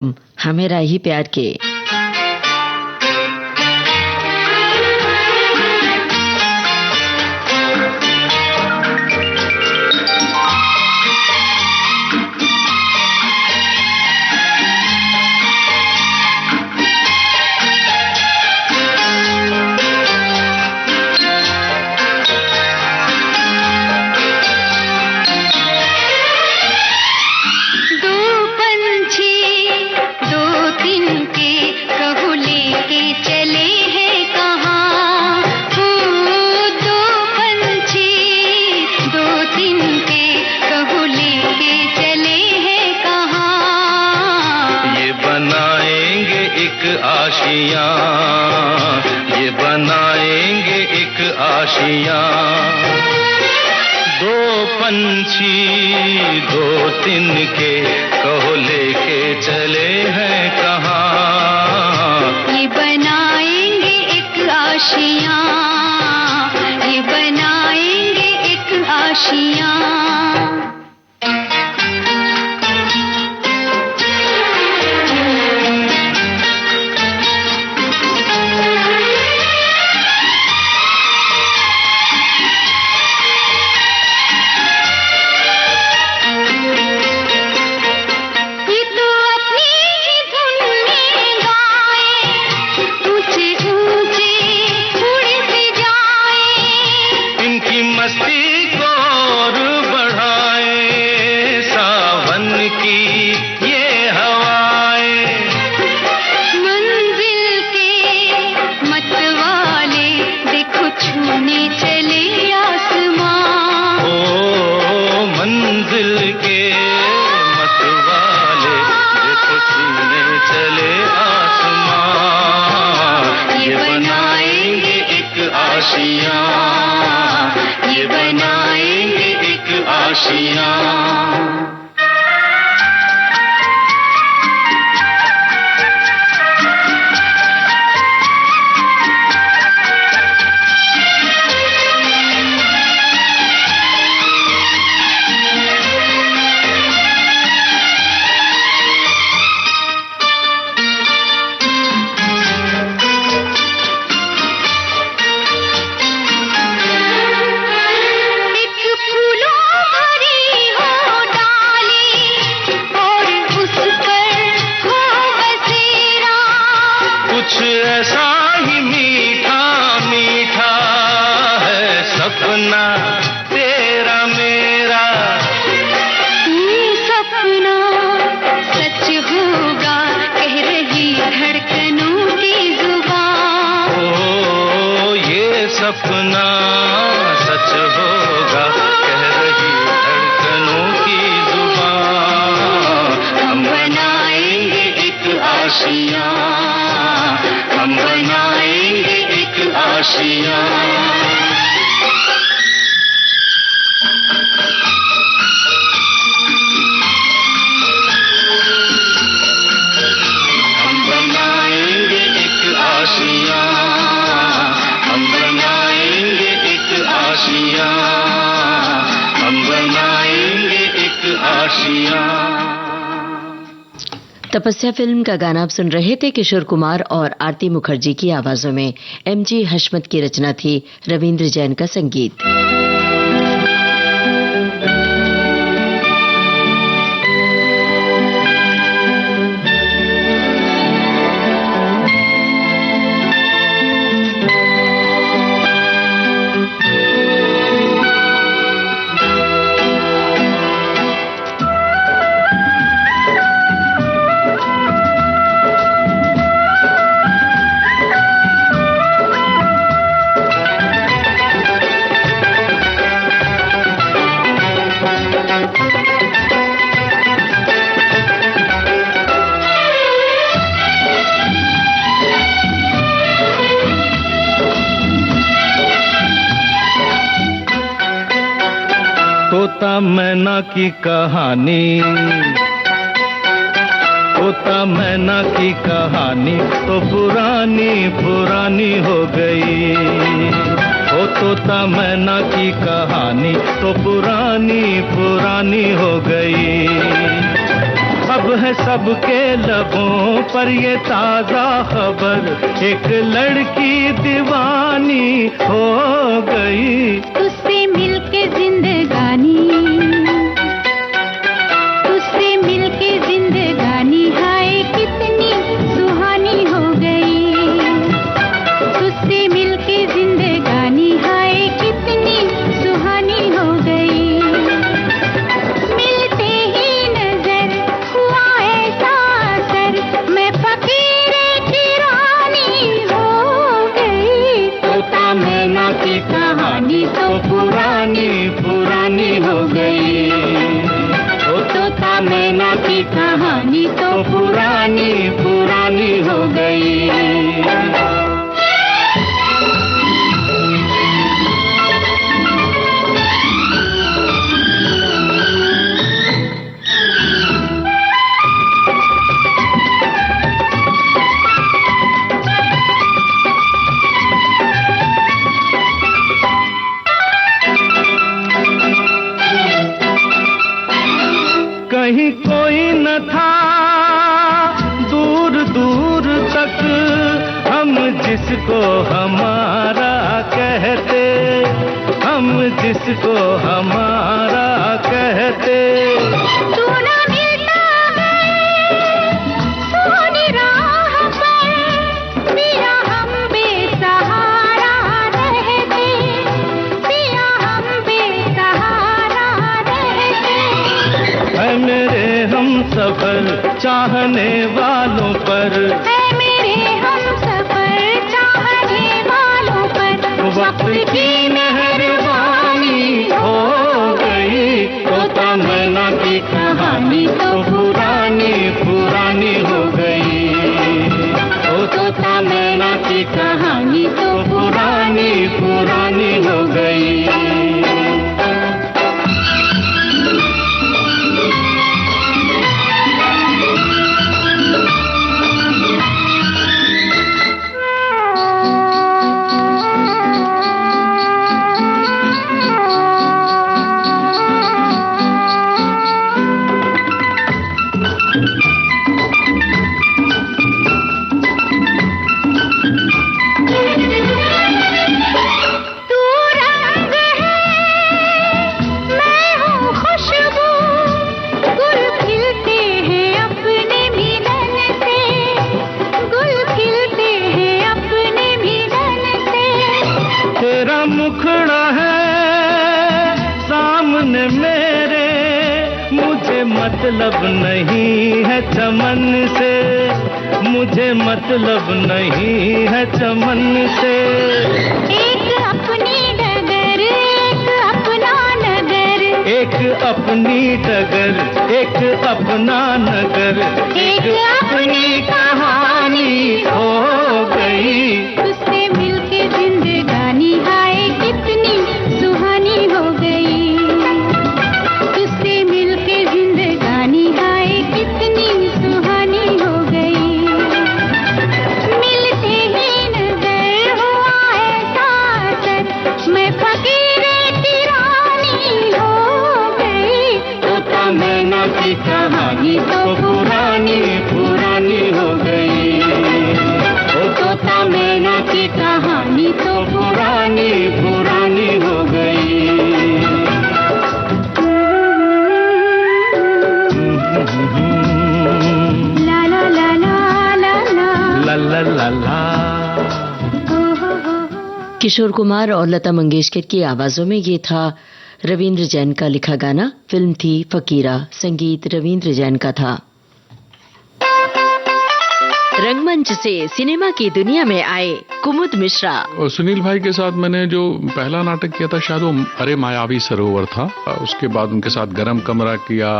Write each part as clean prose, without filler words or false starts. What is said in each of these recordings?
हमें राही प्यार के। ये बनाएंगे एक आशियाँ, दो पंछी दो तिनके, कहो लेके चले हैं कहाँ। ये बनाएंगे एक आशियाँ, ये बनाएंगे एक आशियाँ। ये बनाएंगे एक आशियाँ। ऐसा ही मीठा मीठा है सपना तेरा मेरा, सपना सच होगा कह रही धड़कनों की जुबान। ओ ये सपना सच होगा कह रही धड़कनों की जुबान। हम बनाएंगे एक आशियाँ, हम बनाएंगे एक आशियाँ। हम बनाएंगे एक आशियाँ, हम बनाएंगे एक आशियाँ, हम बनाएंगे एक आशियाँ। तपस्या फिल्म का गाना आप सुन रहे थे किशोर कुमार और आरती मुखर्जी की आवाजों में। एमजी हशमत की रचना थी, रविंद्र जैन का संगीत। तोता मैना की कहानी, तोता मैना की कहानी तो पुरानी पुरानी हो गई। ओ तोता मैना की कहानी तो पुरानी पुरानी हो गई। अब है सबके लबों पर ये ताजा खबर, एक लड़की दीवानी हो गई। तुझसे मिलके जिंदगानी, तुझसे मिलके जिंदगानी हाय कितनी सुहानी हो गई। तुझसे मिलके जिंदगानी हाय कितनी सुहानी हो गई। मिलते ही नजर हुआ ऐसा असर, मैं फकीर की रानी हो गई। तोता मैना की कहानी तो पुरानी पुरानी हो गई। ओ तोता मैना की कहानी तो पुरानी पुरानी हो गई। कहीं कोई न था दूर दूर तक, हम जिसको हमारा कहते, हम जिसको हमारा कहते। तू ना मिलता है सोनी राह पर, पिया हम बेसहारा रहते, पिया हम बेसहारा रहते। है मेरे हम सफर चाहने वालों पर, है मेरे हम सफर चाहने वालों पर, वक्त की मेहरबानी हो गई। तोता मैना की कहानी तो पुरानी पुरानी हो गई। ओ तोता मैना की कहानी तो पुरानी पुरानी हो गई। तू रंग है मैं हूँ खुशबू, गुल खिलते हैं अपने मिलन से, गुल खिलते हैं अपने मिलन से। तेरा मुखड़ा है सामने मेरे, मुझे मतलब नहीं है चमन से, मुझे मतलब नहीं है चमन से। एक अपनी डगर एक अपना नगर, एक अपनी डगर एक अपना नगर, एक अपनी कहानी हो गई। तुझसे मिलके जिंदगानी हाय कितनी सुहानी हो गई। तुझसे मिलके जिंदगानी हाय कितनी सुहानी हो गई। मिलते ही नजर हुआ ऐसा असर, मैं फकीर की रानी हो गई। तोता मैना की कहानी तो पुरानी पुरानी हो गई। ओ तोता मैना की कहानी तो पुरानी पुरानी हो गई। ला ला ला ला ला ला ला ला ला ला। किशोर कुमार और लता मंगेशकर की आवाजों में ये था रविंद्र जैन का लिखा गाना। फिल्म थी फकीरा, संगीत रविंद्र जैन का था। रंगमंच से सिनेमा की दुनिया में आए कुमुद मिश्रा। और सुनील भाई के साथ मैंने जो पहला नाटक किया था शायद वो अरे मायावी सरोवर था। उसके बाद उनके साथ गरम कमरा किया।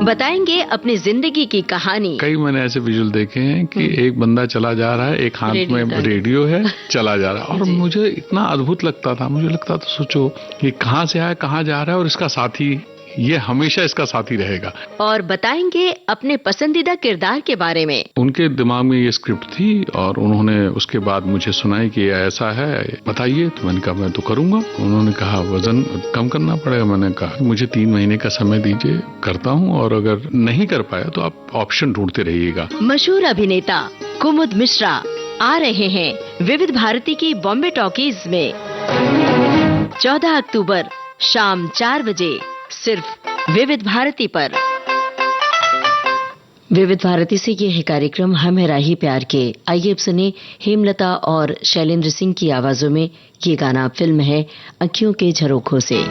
बताएंगे अपनी जिंदगी की कहानी। कई मैंने ऐसे विजुअल देखे हैं कि एक बंदा चला जा रहा है, एक हाथ में रेडियो है, चला जा रहा है, और मुझे इतना अद्भुत लगता था। मुझे लगता था सोचो ये कहाँ से आया, कहाँ जा रहा है, और इसका साथी ये हमेशा इसका साथी रहेगा। और बताएंगे अपने पसंदीदा किरदार के बारे में। उनके दिमाग में ये स्क्रिप्ट थी और उन्होंने उसके बाद मुझे सुनाई कि ऐसा है, बताइए। तो मैंने कहा मैं तो करूंगा। उन्होंने कहा वजन कम करना पड़ेगा। मैंने कहा मुझे 3 महीने का समय दीजिए, करता हूं, और अगर नहीं कर पाया तो आप ऑप्शन ढूंढते रहिएगा। मशहूर अभिनेता कुमुद मिश्रा आ रहे हैं विविध भारती की बॉम्बे टॉकीज में 14 अक्टूबर शाम 4 बजे सिर्फ विविध भारती पर। विविध भारती से ये है कार्यक्रम हम है राही प्यार के। आइए अब सुने हेमलता और शैलेंद्र सिंह की आवाजों में ये गाना। फिल्म है अखियों के झरोखों से।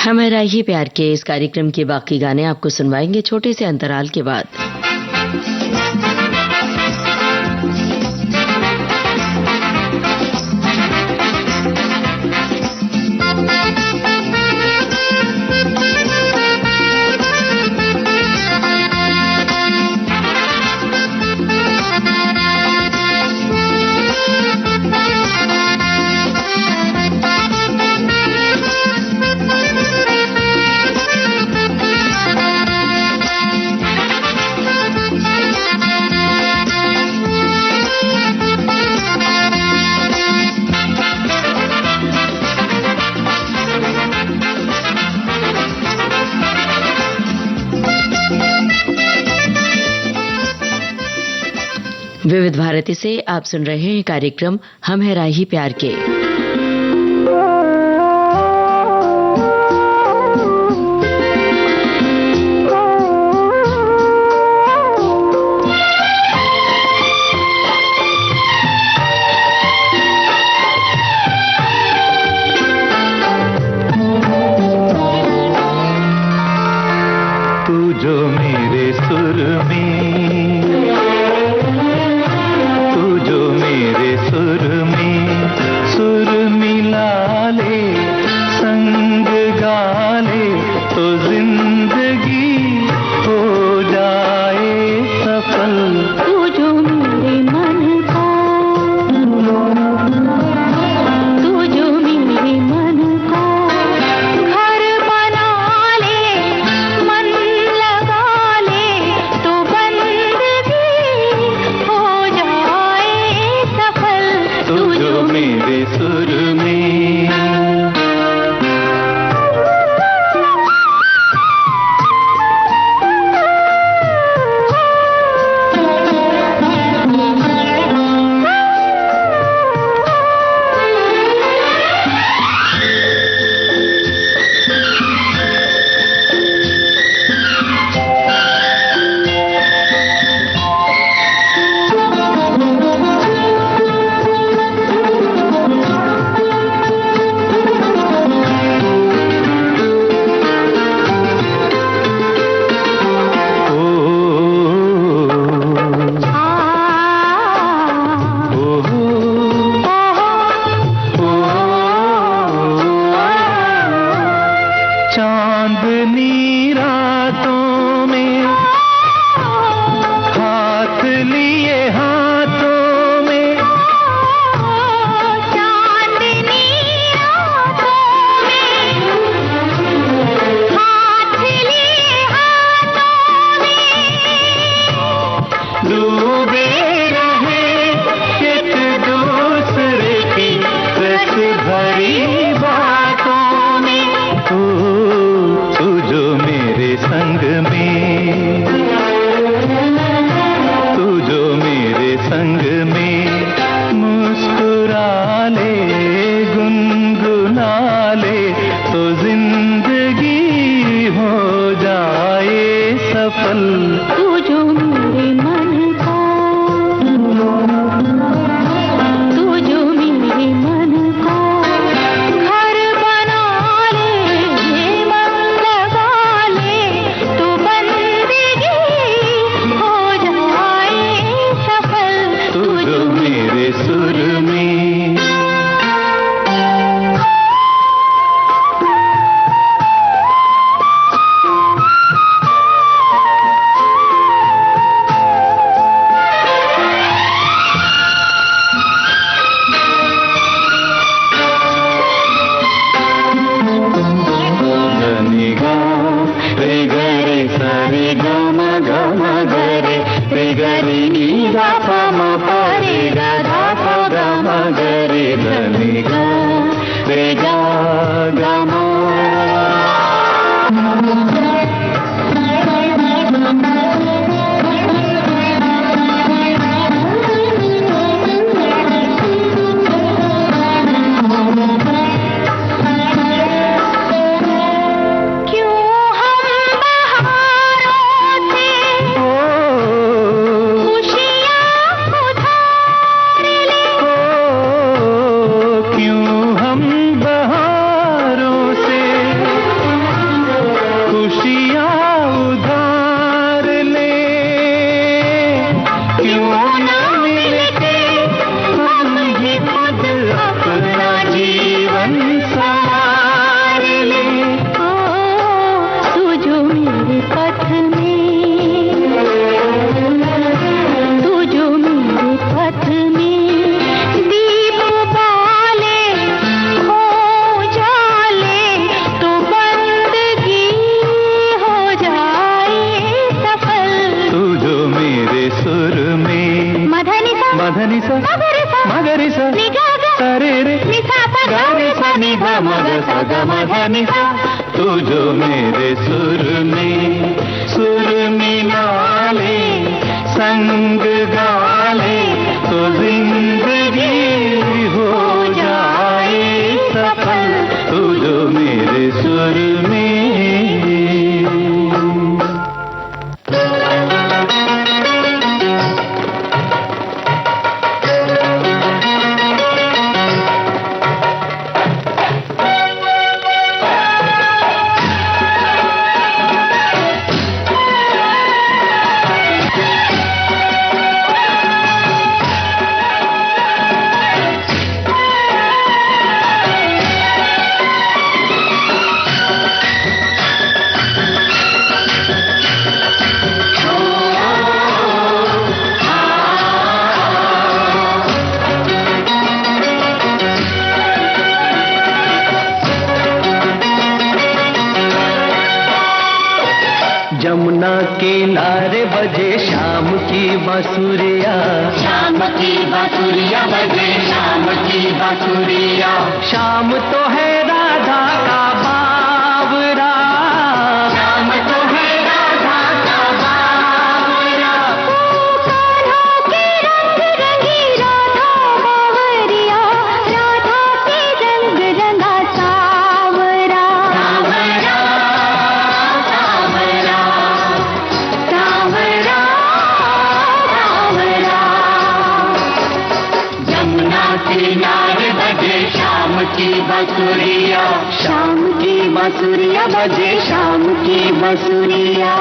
हमारा ही प्यार के इस कार्यक्रम के बाकी गाने आपको सुनवाएंगे छोटे से अंतराल के बाद। विविध भारती से आप सुन रहे हैं कार्यक्रम हम है राही प्यार के। तू जो मेरे सुर में, तू जो मेरे सुर में सुर मिला ले, संग गा ले तो जिंदगी हो जाए सफल। तू जो मेरे मन का, तू जो मेरे मन का घर बना ले, मन लगा ले तो बंदगी हो जाए सफल। तू जो मेरे सुर में। चांदनी रातों में हाथ लिए हाथों में, चांदनी रातों में हाथ लिए हाथों में डूबे रहे एक दूसरे की रस भरी बातों में। तू जो मेरे संग में, तू जो मेरे संग में मुस्कुरा ले, गुनगुना ले तो जिंदगी हो जाए सफल। तू जो मेरे मन का, तू जो मेरे मन का घर बना ले, मन लगा ले तो बंदगी हो जाए सफल। तू जो मेरे सुर में। धनिगा रे गरे सरे गम गम गरे रे गरे नी गा प म प रे गा धा प ग म गरे धनिगा रे गा ग म। तू जो मेरे सुर में सुर मिला ले, संग गा ले की बांसुरिया, शाम की बांसुरिया बजे, शाम की बांसुरिया। शाम तो है राधा का बावरा, शाम तो है राधा का बावरा। कान्हा के रंग रंगी राधा बावरिया, राधा के रंग रंगा सावरा। सावरा सावरा सावरा सावरा। जमुना किनारे बजे शाम की बांसुरिया, शाम की बांसुरिया बजे, शाम की बांसुरिया।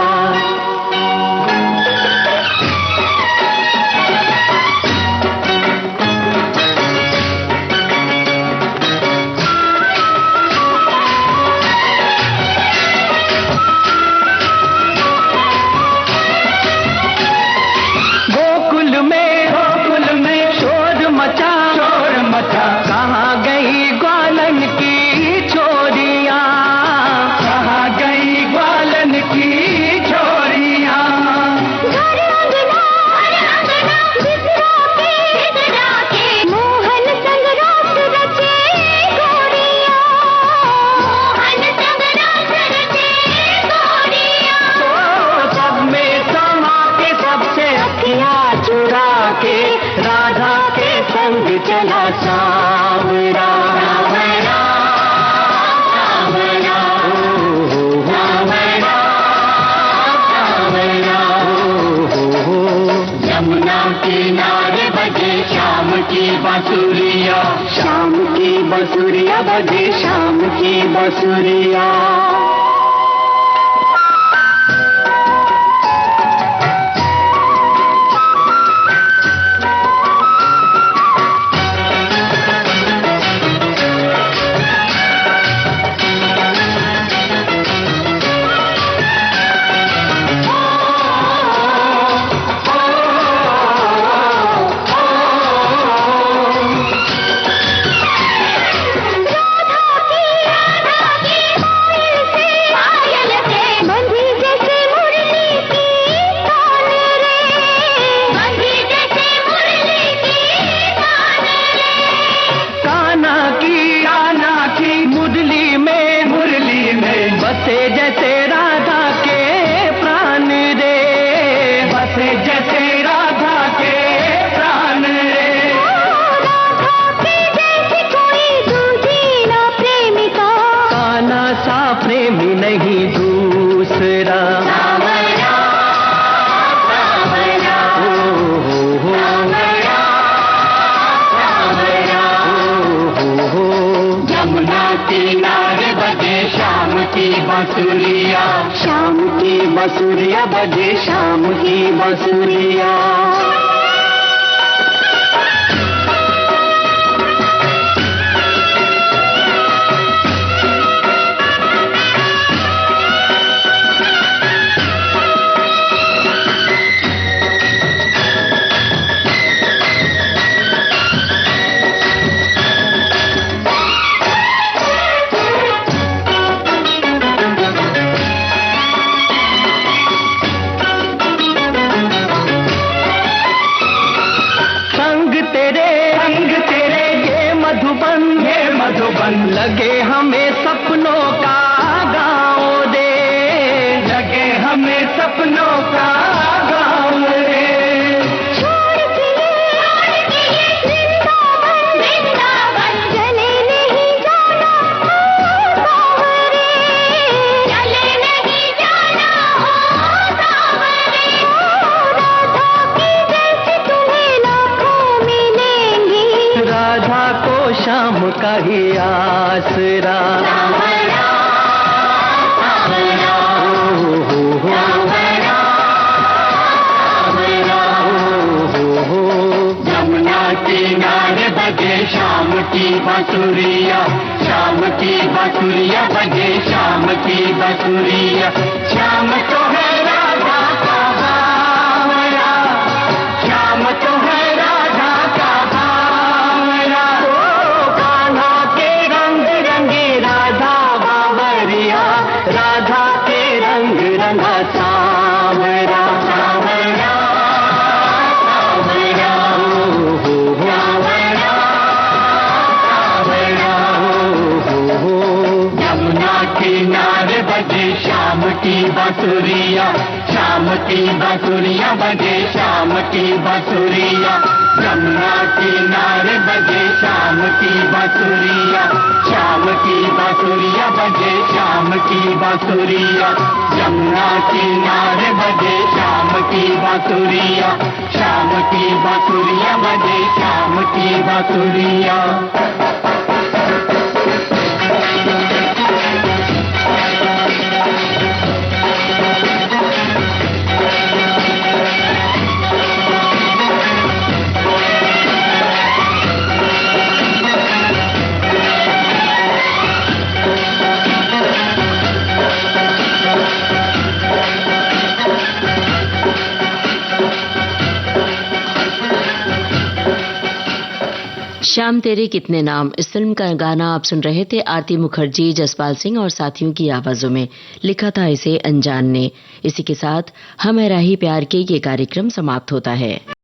गोकुल में शोर मचा, कहाँ गई ग्वालन की छोरियां, कहाँ गई ग्वालन की छोरियां। घर अंगना बिसरा के मोहन संग रात रचे गोरिया, मोहन संग रात रचे गोरिया। तो सब में समा के सबसे अखियाँ चुरा के राधा के संग चला सावरा, सावरा सावरा सावरा सावरा। जमुना किनारे बजे शाम की बांसुरिया, शाम की बांसुरिया बजे, शाम की बांसुरिया। पायल से बंधी जैसे मुरली की तान रे, बंधी जैसे मुरली की तान रे। कान्हा की मुरली में बसे जैसे राधा के प्राण रे, बसे जैसे राधा के प्राण रे। राधा की जैसी कोई दूजी ना प्रेमिका, कान्हा सा प्रेमी नहीं दूसरा। सावरा सावरा हो सावरा सावरा। जमुना किनारे बजे शाम की बांसुरिया, शाम की बांसुरिया बजे, शाम की बांसुरिया। मधुबन लगे हमें सपनों का गाँव दे, लगे हमें सपनों का गाँव रे। छोड़ के वृंदावन वृंदावन चले नहीं जाना हो सावरे, चले नहीं जाना हो सावरे। राधा की जैसी तुम्हें लाखों मिलेंगी, राधा को शाम का ही आसरा। सावरा सावरा सावरा सावरा। जमुना किनारे बजे शाम की बांसुरिया, शाम की बांसुरिया बजे शाम की बांसुरिया। शाम तो है राधा का बावरा, शाम तो है राधा का बावरा। कान्हा के रंग रंगे राधा बावरिया, राधा के रंग रंगा सावरा। सावरा की बांसुरिया, शाम की बांसुरिया बजे, शाम की बांसुरिया, यमुना किनारे बजे शाम की बांसुरिया, शाम की बांसुरिया बजे, शाम की बांसुरिया, यमुना किनारे बजे शाम की बांसुरिया, शाम की बांसुरिया बजे, शाम की बांसुरिया। श्याम तेरे कितने नाम, इस फिल्म का गाना आप सुन रहे थे आरती मुखर्जी, जसपाल सिंह और साथियों की आवाजों में। लिखा था इसे अनजान ने। इसी के साथ हम है राही प्यार के ये कार्यक्रम समाप्त होता है।